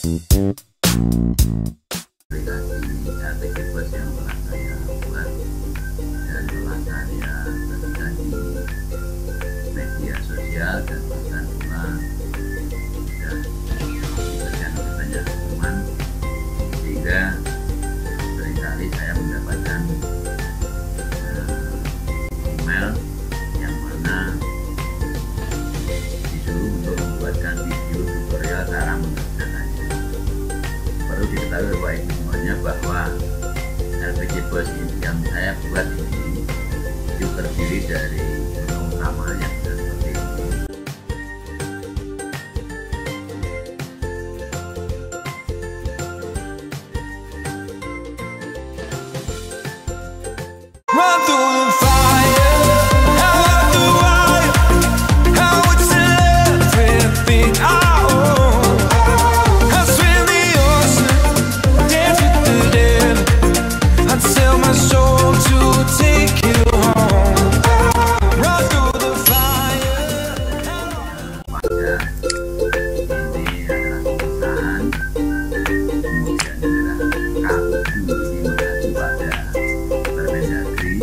aplikasi RTG Pos yang telah saya buat dan telah saya bagikan di media sosial dan bahkan juga sudah diberikan oleh banyak teman, sehingga seringkali saya mendapatkan email yang mana disuruh untuk membuatkan video tutorial cara menggunakannya. Perlu diketahui Bapak Ibu semuanya bahwa RPG Pos yang saya buat ini itu terdiri dari menu utama yang seperti ini. Run through the fire, how do how would sell everything I own? I'll swim the ocean, dance with the dead. I'd sell my soul to take you home. Run through the fire. Ini adalah perusahaan, kemudian adalah K7 ini mengacu pada Permendagri,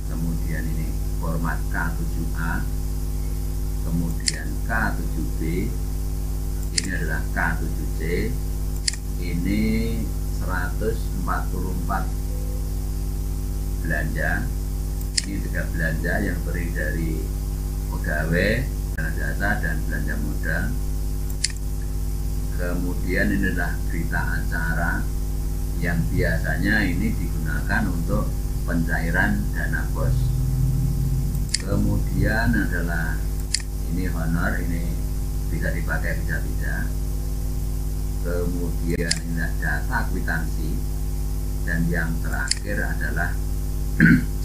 kemudian ini format K7A, kemudian K7B, ini adalah K7C, ini 144 belanja, ini juga belanja yang terdiri dari pegawai, dana jasa, dan belanja modal. Kemudian ini adalah berita acara yang biasanya ini digunakan untuk pencairan dana bos. Kemudian adalah ini honor, ini bisa dipakai bisa tidak. Kemudian ini data kwitansi, dan yang terakhir adalah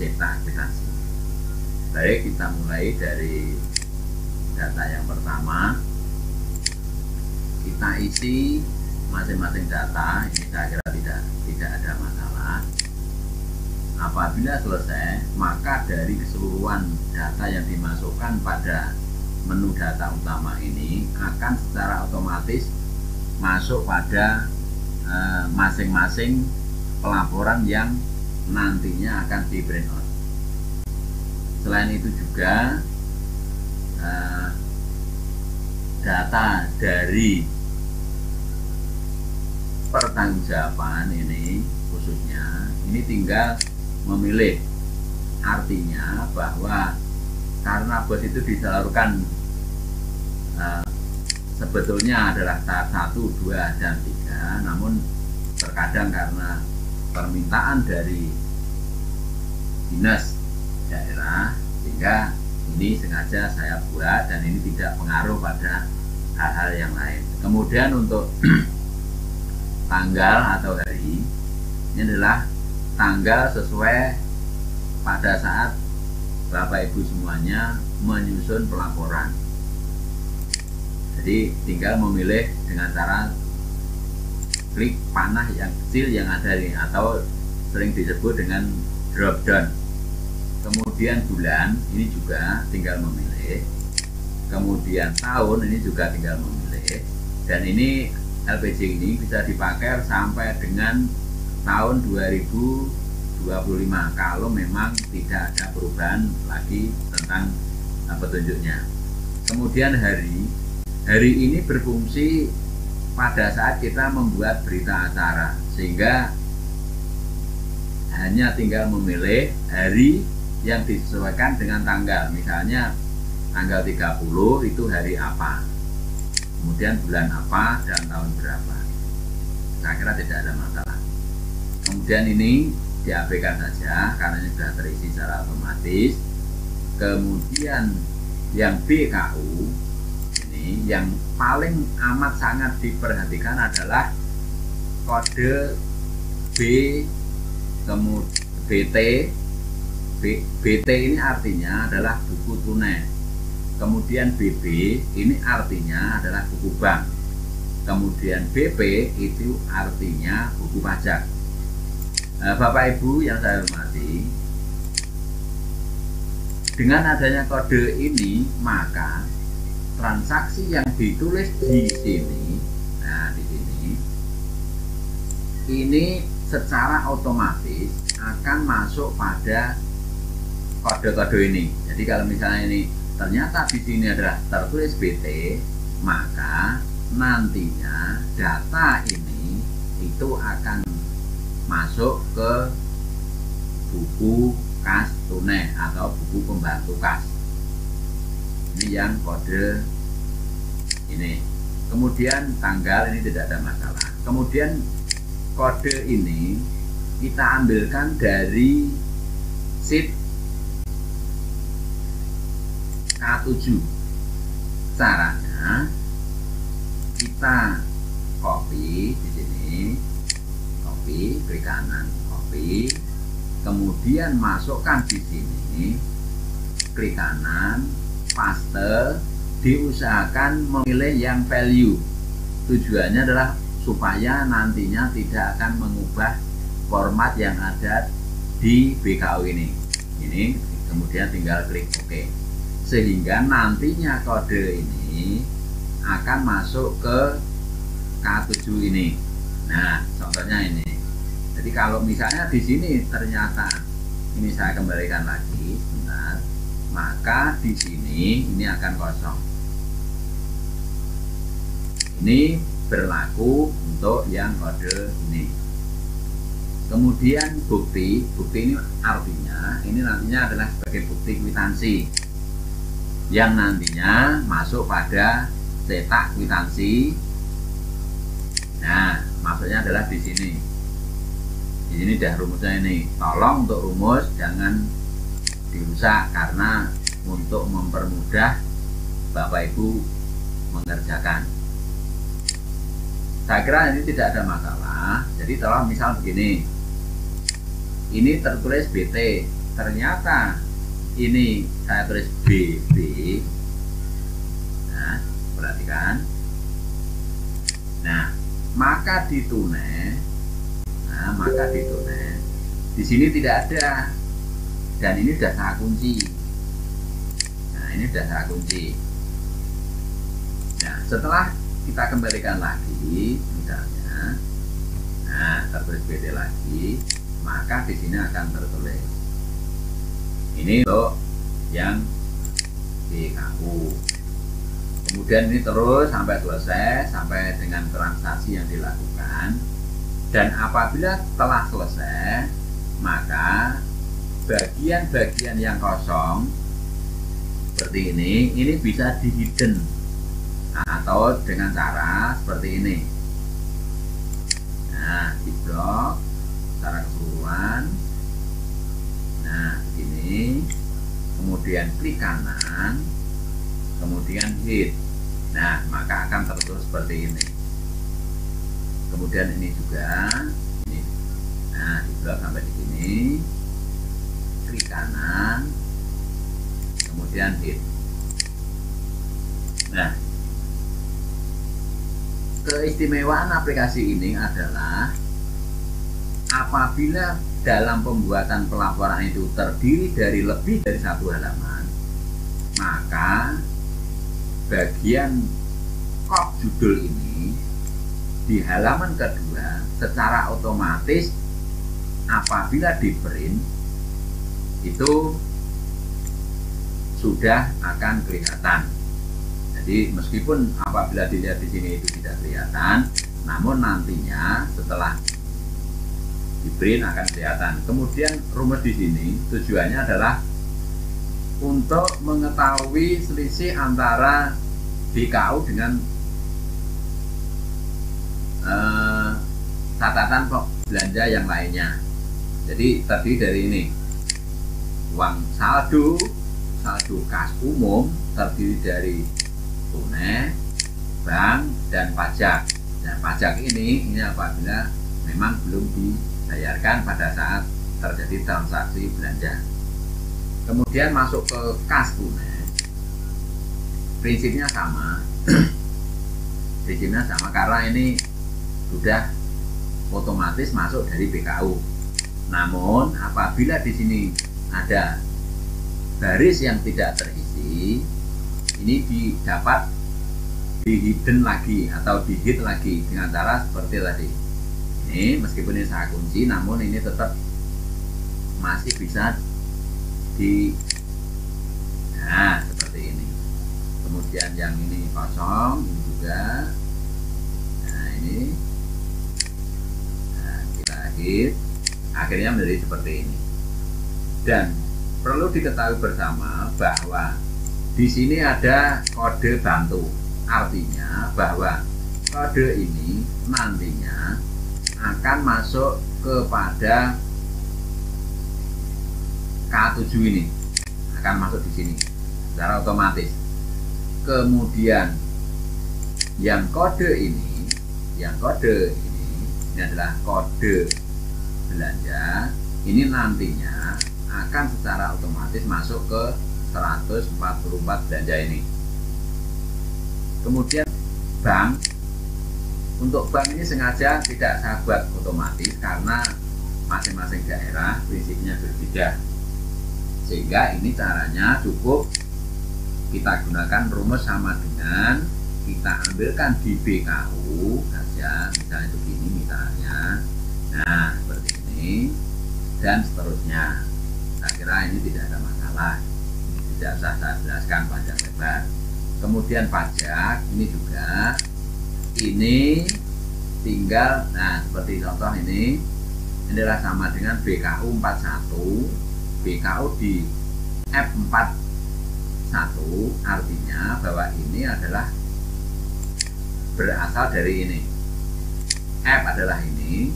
cetak kwitansi. Baik, kita mulai dari data yang pertama. Kita isi masing-masing data, ini saya kira tidak ada masalah. Apabila selesai, maka dari keseluruhan data yang dimasukkan pada menu data utama ini akan secara otomatis masuk pada masing-masing pelaporan yang nantinya akan di print out. Selain itu juga data dari pertanggungjawaban ini khususnya ini tinggal memilih, artinya bahwa karena bos itu disalurkan sebetulnya adalah tahap 1, 2, dan 3, namun terkadang karena permintaan dari dinas daerah sehingga ini sengaja saya buat, dan ini tidak pengaruh pada hal-hal yang lain. Kemudian untuk tanggal atau hari, ini adalah tanggal sesuai pada saat Bapak Ibu semuanya menyusun pelaporan. Jadi tinggal memilih dengan cara klik panah yang kecil yang ada ini, atau sering disebut dengan drop down. Kemudian bulan ini juga tinggal memilih, kemudian tahun ini juga tinggal memilih, dan ini LPG ini bisa dipakai sampai dengan tahun 2025 kalau memang tidak ada perubahan lagi tentang petunjuknya. Kemudian hari ini berfungsi pada saat kita membuat berita acara, sehingga hanya tinggal memilih hari yang disesuaikan dengan tanggal. Misalnya tanggal 30 itu hari apa, kemudian bulan apa, dan tahun berapa. Saya kira tidak ada masalah. Kemudian ini diabaikan saja karena ini sudah terisi secara otomatis. Kemudian yang BKU ini yang paling amat sangat diperhatikan adalah kode B, kemudian BT ini artinya adalah buku tunai. Kemudian BB ini artinya adalah buku bank. Kemudian BP itu artinya buku pajak. Bapak Ibu yang saya hormati, dengan adanya kode ini maka transaksi yang ditulis di sini Nah, di sini ini secara otomatis akan masuk pada kode-kode ini. Jadi kalau misalnya ini ternyata di sini adalah tertulis BT, maka nantinya data ini itu akan masuk ke buku kas tunai atau buku pembantu kas. Ini yang kode ini. Kemudian tanggal ini tidak ada masalah. Kemudian kode ini kita ambilkan dari sheet K7. Caranya kita copy di sini, copy, klik kanan, copy, kemudian masukkan di sini, klik kanan, paste, diusahakan memilih yang value. Tujuannya adalah supaya nantinya tidak akan mengubah format yang ada di BKU ini. Ini kemudian tinggal klik OK. Sehingga nantinya kode ini akan masuk ke K7 ini. Nah, contohnya ini. Jadi kalau misalnya di sini ternyata ini saya kembalikan lagi, sebentar, maka di sini ini akan kosong. Ini berlaku untuk yang kode ini. Kemudian bukti ini artinya ini nantinya adalah sebagai bukti kwitansi yang nantinya masuk pada cetak kwitansi. Nah, maksudnya adalah di sini. Di sini dah rumusnya ini. Tolong untuk rumus jangan dirusak karena untuk mempermudah Bapak Ibu mengerjakan. Saya kira ini tidak ada masalah. Jadi kalau misal begini, ini tertulis BT, ternyata ini saya tulis BB. Nah, perhatikan. Nah, maka di tunai, di sini tidak ada, dan ini sudah saya kunci. Nah, ini sudah saya kunci. Nah, setelah kita kembalikan lagi, misalnya, nah tertulis BT lagi, maka di sini akan tertulis. Ini untuk yang BKU. Kemudian ini terus sampai selesai, sampai dengan transaksi yang dilakukan. Dan apabila telah selesai, maka bagian-bagian yang kosong seperti ini bisa di hidden atau dengan cara seperti ini. Nah, di blok secara keseluruhan. Nah, ini kemudian klik kanan, kemudian hit. Nah, maka akan tertulis seperti ini. Kemudian ini juga ini. Nah, di blok sampai di sini, klik kanan, kemudian hit. Nah, keistimewaan aplikasi ini adalah apabila dalam pembuatan pelaporan itu terdiri dari lebih dari satu halaman, maka bagian kop judul ini di halaman kedua secara otomatis apabila di print itu sudah akan kelihatan. Jadi meskipun apabila dilihat di sini itu tidak kelihatan, namun nantinya setelah di print akan kelihatan. Kemudian rumus di sini tujuannya adalah untuk mengetahui selisih antara BKU dengan catatan belanja yang lainnya. Jadi terdiri dari ini, uang saldo kas umum terdiri dari tunai, bank, dan pajak. Nah, pajak ini apabila memang belum dibayarkan pada saat terjadi transaksi belanja. Kemudian masuk ke kas tunai, prinsipnya sama. Prinsipnya sama karena ini sudah otomatis masuk dari BKU. Namun apabila di sini ada baris yang tidak terisi, ini di hidden lagi atau di hid lagi dengan cara seperti tadi. Ini meskipun ini saya kunci, namun ini tetap masih bisa di, nah seperti ini. Kemudian yang ini kosong, ini juga. Nah ini, nah, kita hit, akhirnya menjadi seperti ini. Dan perlu diketahui bersama bahwa di sini ada kode bantu, artinya bahwa kode ini nantinya akan masuk kepada K7 ini, akan masuk di sini secara otomatis. Kemudian yang kode ini adalah kode belanja. Ini nantinya akan secara otomatis masuk ke 144 belanja ini. Kemudian bank, untuk bank ini sengaja tidak saya buat otomatis karena masing-masing daerah prinsipnya berbeda, sehingga ini caranya cukup kita gunakan rumus sama dengan kita ambilkan di BKU saja, misalnya begini misalnya, nah seperti ini dan seterusnya. Saya kira ini tidak ada masalah, tidak usah saya jelaskan panjang lebar. Kemudian pajak ini juga, ini tinggal, nah seperti contoh ini adalah sama dengan BKU 41, BKU di F41, artinya bahwa ini adalah berasal dari ini. F adalah ini,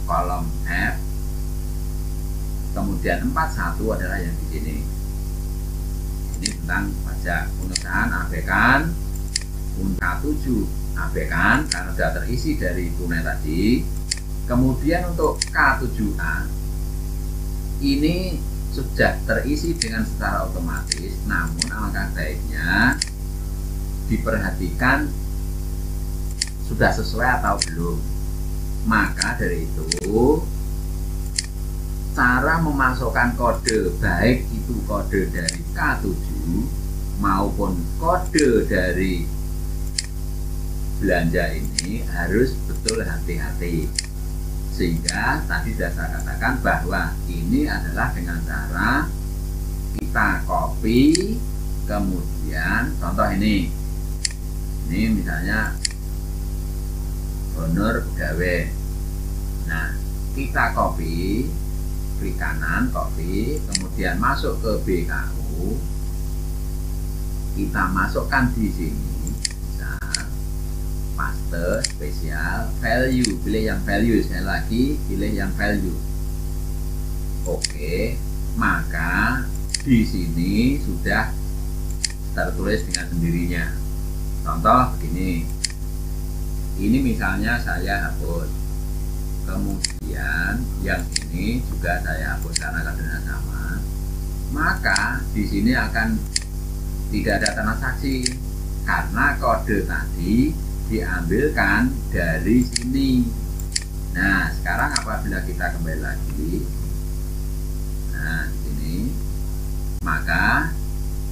kolom F, kemudian 41 adalah yang di sini. Ini tentang pajak pengesahan abaikan, K7 abaikan karena sudah terisi dari tunai tadi. Kemudian untuk K7A ini sudah terisi dengan secara otomatis, namun alangkah baiknya diperhatikan sudah sesuai atau belum. Maka dari itu cara memasukkan kode, baik itu kode dari K7 maupun kode dari belanja ini harus betul hati-hati. Sehingga tadi sudah saya katakan bahwa ini adalah dengan cara kita copy, kemudian contoh ini misalnya honor pegawai. Nah kita copy, klik kanan copy, kemudian masuk ke BKU, kita masukkan di sini, paste spesial value, pilih yang value, sekali lagi pilih yang value. Oke, maka di sini sudah tertulis dengan sendirinya. Contoh begini, ini misalnya saya hapus, kemudian yang ini juga saya hapus karena kodenya sama, maka di sini akan tidak ada transaksi karena kode tadi diambilkan dari sini. Nah sekarang apabila kita kembali lagi, nah di sini, maka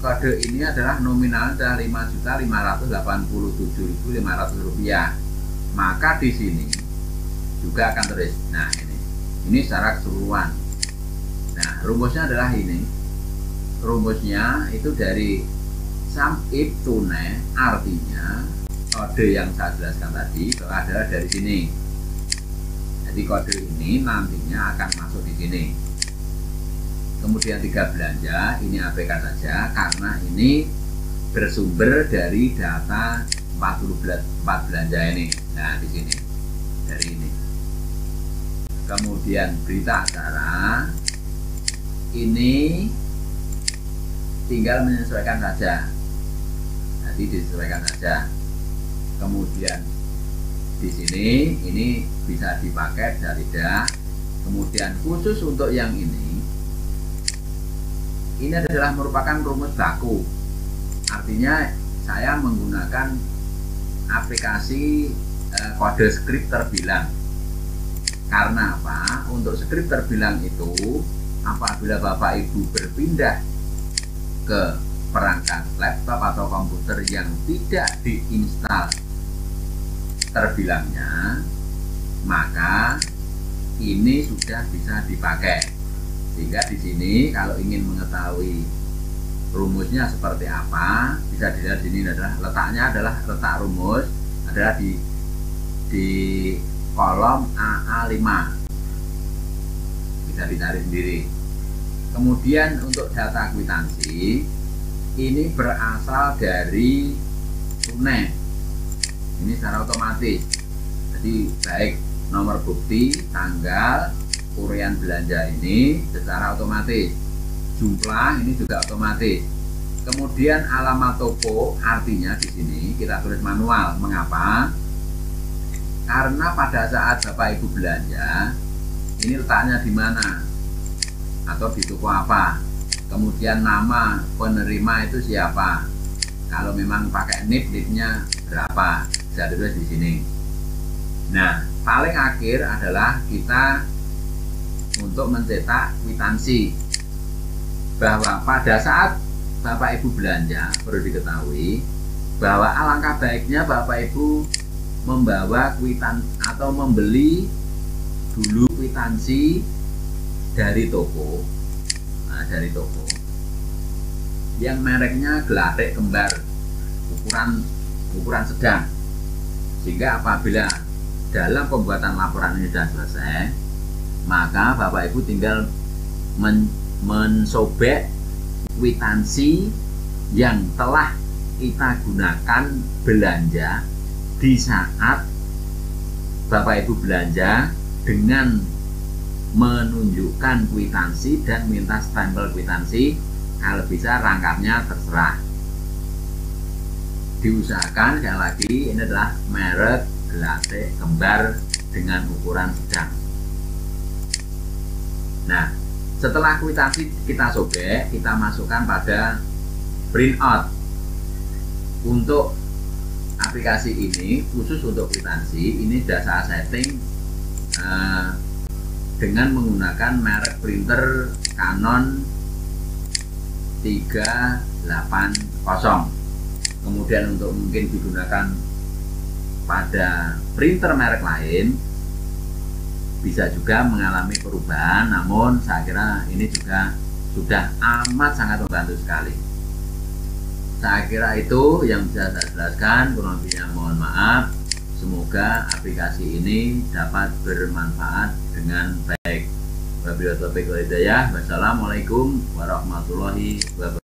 kode ini adalah nominal adalah Rp5.587.500, maka di sini juga akan tertulis. Nah ini secara keseluruhan. Nah rumusnya adalah ini, rumusnya itu dari sum if tunai, artinya kode yang saya jelaskan tadi adalah dari sini. Jadi kode ini nantinya akan masuk di sini. Kemudian 3 belanja ini abaikan saja karena ini bersumber dari data 4 belanja ini. Nah di sini dari ini. Kemudian berita acara ini tinggal menyesuaikan saja. Jadi disesuaikan saja. Kemudian di sini ini bisa dipakai, bisa tidak. Kemudian khusus untuk yang ini adalah merupakan rumus baku, artinya saya menggunakan aplikasi kode script terbilang. Karena apa? Untuk script terbilang itu apabila Bapak Ibu berpindah ke perangkat laptop atau komputer yang tidak diinstal terbilangnya, maka ini sudah bisa dipakai. Sehingga di sini kalau ingin mengetahui rumusnya seperti apa, bisa dilihat di sini adalah letak rumus adalah di kolom AA5. Bisa dicari sendiri. Kemudian untuk data kwitansi ini berasal dari tunai. Ini secara otomatis. Jadi baik nomor bukti, tanggal, urian belanja ini secara otomatis. Jumlah ini juga otomatis. Kemudian alamat toko artinya di sini kita tulis manual. Mengapa? Karena pada saat Bapak Ibu belanja, ini letaknya di mana atau di toko apa. Kemudian nama penerima itu siapa. Kalau memang pakai NIP-nya berapa, bisa ditulis di sini. Nah, paling akhir adalah kita untuk mencetak kwitansi, bahwa pada saat Bapak Ibu belanja perlu diketahui bahwa alangkah baiknya Bapak Ibu membawa kwitansi atau membeli dulu kwitansi dari toko. Nah, dari toko yang mereknya gelatik kembar ukuran sedang, sehingga apabila dalam pembuatan laporan ini sudah selesai, maka Bapak Ibu tinggal mensobek kwitansi yang telah kita gunakan belanja di saat Bapak Ibu belanja dengan menunjukkan kwitansi dan minta stempel kwitansi. Kalau bisa rangkapnya terserah. Diusahakan sekali lagi ini adalah merek gelatik kembar dengan ukuran sedang. Nah, setelah kwitansi kita sobek, kita masukkan pada printout. Untuk aplikasi ini khusus untuk kwitansi ini sudah saya setting dengan menggunakan merek printer Canon 380. Kemudian untuk mungkin digunakan pada printer merek lain bisa juga mengalami perubahan, namun saya kira ini juga sudah amat sangat membantu sekali. Saya kira itu yang bisa saya jelaskan, kurang lebihnya mohon maaf. Semoga aplikasi ini dapat bermanfaat dengan baik. Wabillahi taufiq wal hidayah. Wassalamualaikum warahmatullahi wabarakatuh.